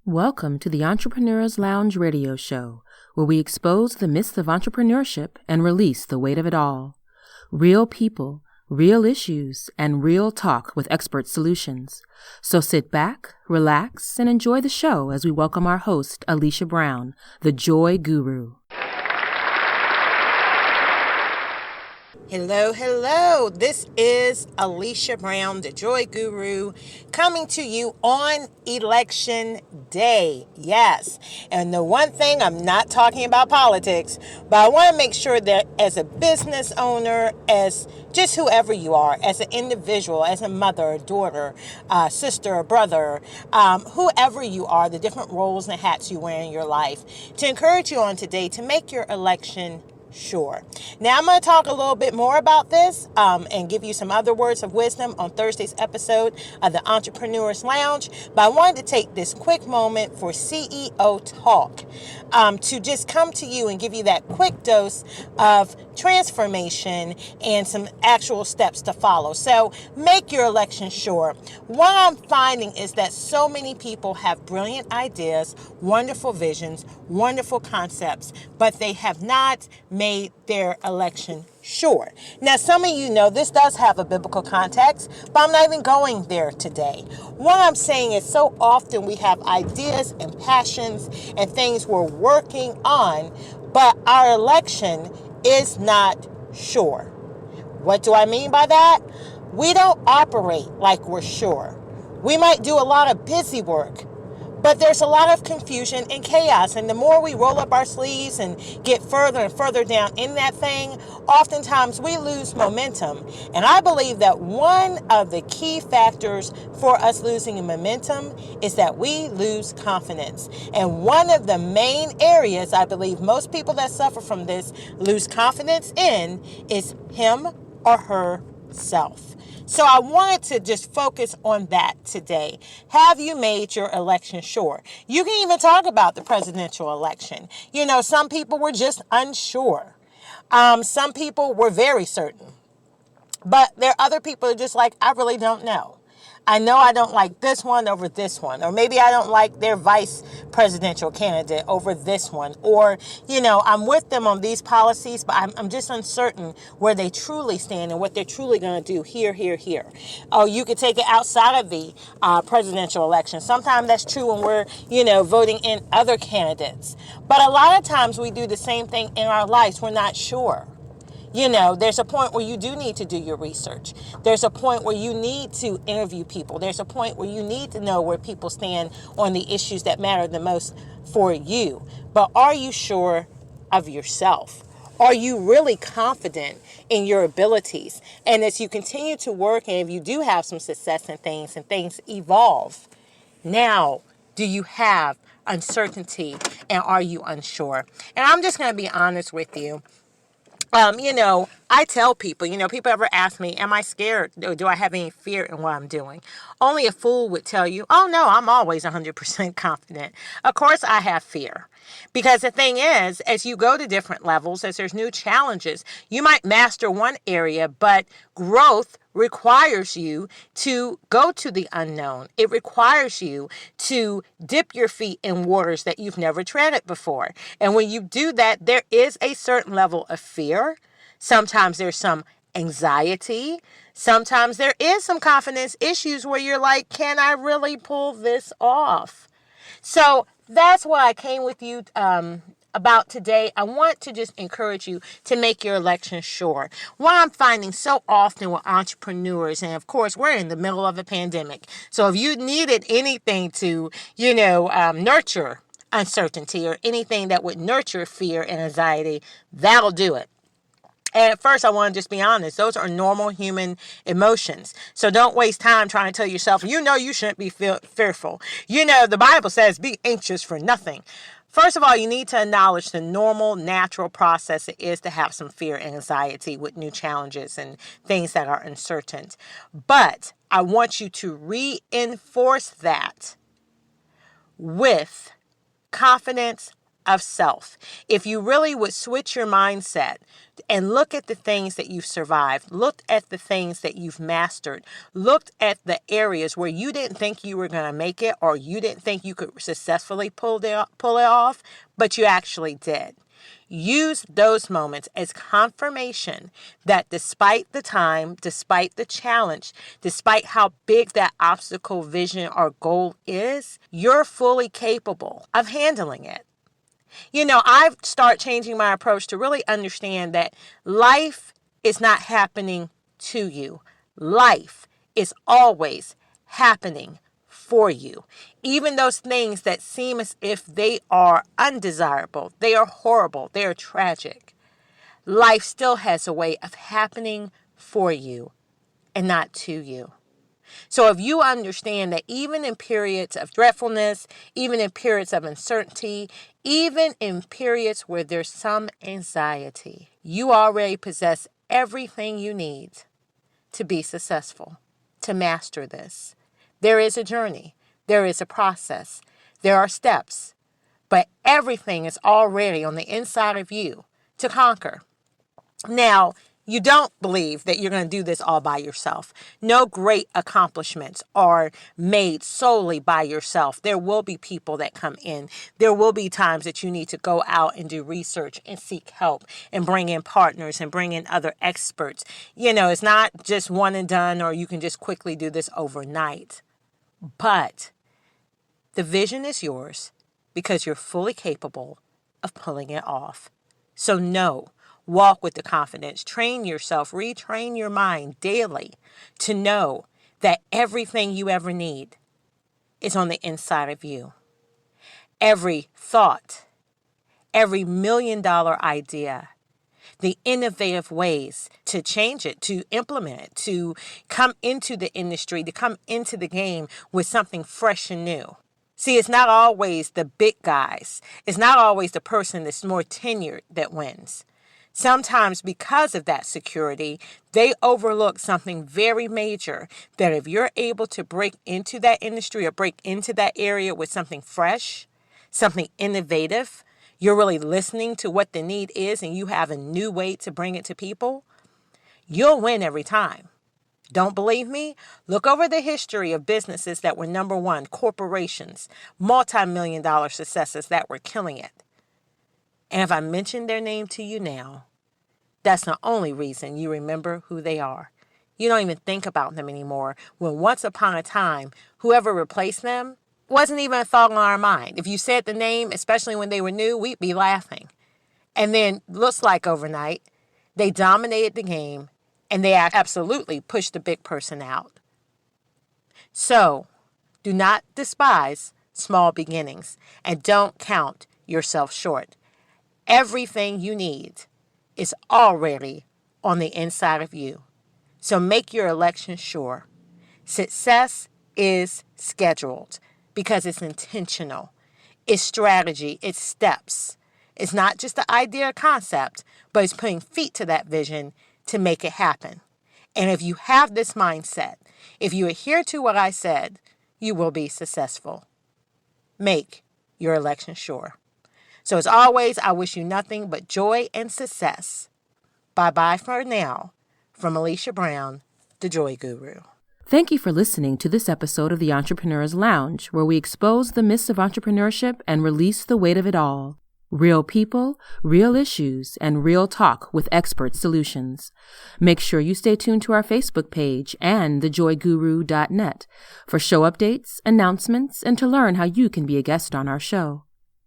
Welcome to the Entrepreneur's Lounge radio show, where we expose the myths of entrepreneurship and release the weight of it all. Real people, real issues, and real talk with expert solutions. So sit back, relax, and enjoy the show as we welcome our host, Alicia Brown, the Joy Guru. Hello. This is Alicia Brown, the Joy Guru, coming to you on election day. Yes. And the one thing, I'm not talking about politics, but I want to make sure that as a business owner, as just whoever you are, as an individual, as a mother, a daughter, sister, a brother, whoever you are, the different roles and hats you wear in your life, to encourage you on today to make your election sure. Now I'm going to talk a little bit more about this and give you some other words of wisdom on Thursday's episode of the Entrepreneur's Lounge. But I wanted to take this quick moment for CEO Talk to just come to you and give you that quick dose of transformation and some actual steps to follow. So make your election sure. What I'm finding is that so many people have brilliant ideas, wonderful visions, wonderful concepts, but they have not made their election sure. Now, some of you know this does have a biblical context, but I'm not even going there today. What I'm saying is so often we have ideas and passions and things we're working on, but our election is not sure. What do I mean by that? We don't operate like we're sure. We might do a lot of busy work, but there's a lot of confusion and chaos. And the more we roll up our sleeves and get further and further down in that thing, oftentimes we lose momentum. And I believe that one of the key factors for us losing momentum is that we lose confidence. And one of the main areas I believe most people that suffer from this lose confidence in is him or herself. So I wanted to just focus on that today. Have you made your election sure? You can even talk about the presidential election. You know, some people were just unsure. Some people were very certain. But there are other people who are just like, I really don't know. I know I don't like this one over this one. Or maybe I don't like their vice presidential candidate over this one. Or, you know, I'm with them on these policies, but I'm just uncertain where they truly stand and what they're truly going to do here. Oh, you could take it outside of the presidential election. Sometimes that's true when we're, voting in other candidates. But a lot of times we do the same thing in our lives. We're not sure. There's a point where you do need to do your research. There's a point where you need to interview people. There's a point where you need to know where people stand on the issues that matter the most for you. But are you sure of yourself? Are you really confident in your abilities? And as you continue to work and if you do have some success in things and things evolve, now do you have uncertainty and are you unsure? And I'm just going to be honest with you. I tell people, people ever ask me, am I scared? Or do I have any fear in what I'm doing? Only a fool would tell you, oh no, I'm always 100% confident. Of course I have fear. Because the thing is, as you go to different levels, as there's new challenges, you might master one area, but growth requires you to go to the unknown. It requires you to dip your feet in waters that you've never treaded before. And when you do that, there is a certain level of fear. Sometimes there's some anxiety. Sometimes there is some confidence issues where you're like, can I really pull this off? So that's why I came with you about today. I want to just encourage you to make your election sure. What I'm finding so often with entrepreneurs, and of course, we're in the middle of a pandemic. So if you needed anything to, nurture uncertainty or anything that would nurture fear and anxiety, that'll do it. And at first, I want to just be honest. Those are normal human emotions. So don't waste time trying to tell yourself, you shouldn't be fearful. The Bible says be anxious for nothing. First of all, you need to acknowledge the normal, natural process it is to have some fear and anxiety with new challenges and things that are uncertain. But I want you to reinforce that with confidence, of self. If you really would switch your mindset and look at the things that you've survived, look at the things that you've mastered, looked at the areas where you didn't think you were going to make it or you didn't think you could successfully pull it off, but you actually did. Use those moments as confirmation that despite the time, despite the challenge, despite how big that obstacle, vision, or goal is, you're fully capable of handling it. I've started changing my approach to really understand that life is not happening to you. Life is always happening for you. Even those things that seem as if they are undesirable, they are horrible, they are tragic. Life still has a way of happening for you and not to you. So if you understand that even in periods of dreadfulness, even in periods of uncertainty, even in periods where there's some anxiety, you already possess everything you need to be successful, to master this. There is a journey. There is a process. There are steps. But everything is already on the inside of you to conquer. Now, you don't believe that you're going to do this all by yourself. No great accomplishments are made solely by yourself. There will be people that come in. There will be times that you need to go out and do research and seek help and bring in partners and bring in other experts. It's not just one and done or you can just quickly do this overnight. But the vision is yours because you're fully capable of pulling it off. So walk with the confidence. Train yourself, retrain your mind daily to know that everything you ever need is on the inside of you. Every thought, every $1 million idea, the innovative ways to change it, to implement it, to come into the industry, to come into the game with something fresh and new. See, it's not always the big guys. It's not always the person that's more tenured that wins. Sometimes because of that security, they overlook something very major that if you're able to break into that industry or break into that area with something fresh, something innovative, you're really listening to what the need is and you have a new way to bring it to people, you'll win every time. Don't believe me? Look over the history of businesses that were number one, corporations, multi-million-dollar successes that were killing it. And if I mention their name to you now, that's the only reason you remember who they are. You don't even think about them anymore, when once upon a time, whoever replaced them wasn't even a thought on our mind. If you said the name, especially when they were new, we'd be laughing. And then, looks like overnight, they dominated the game and they absolutely pushed the big person out. So, do not despise small beginnings and don't count yourself short. Everything you need is already on the inside of you. So make your election sure. Success is scheduled because it's intentional. It's strategy. It's steps. It's not just the idea or concept, but it's putting feet to that vision to make it happen. And if you have this mindset, if you adhere to what I said, you will be successful. Make your election sure. So as always, I wish you nothing but joy and success. Bye-bye for now. From Alicia Brown, the Joy Guru. Thank you for listening to this episode of the Entrepreneur's Lounge, where we expose the myths of entrepreneurship and release the weight of it all. Real people, real issues, and real talk with expert solutions. Make sure you stay tuned to our Facebook page and thejoyguru.net for show updates, announcements, and to learn how you can be a guest on our show.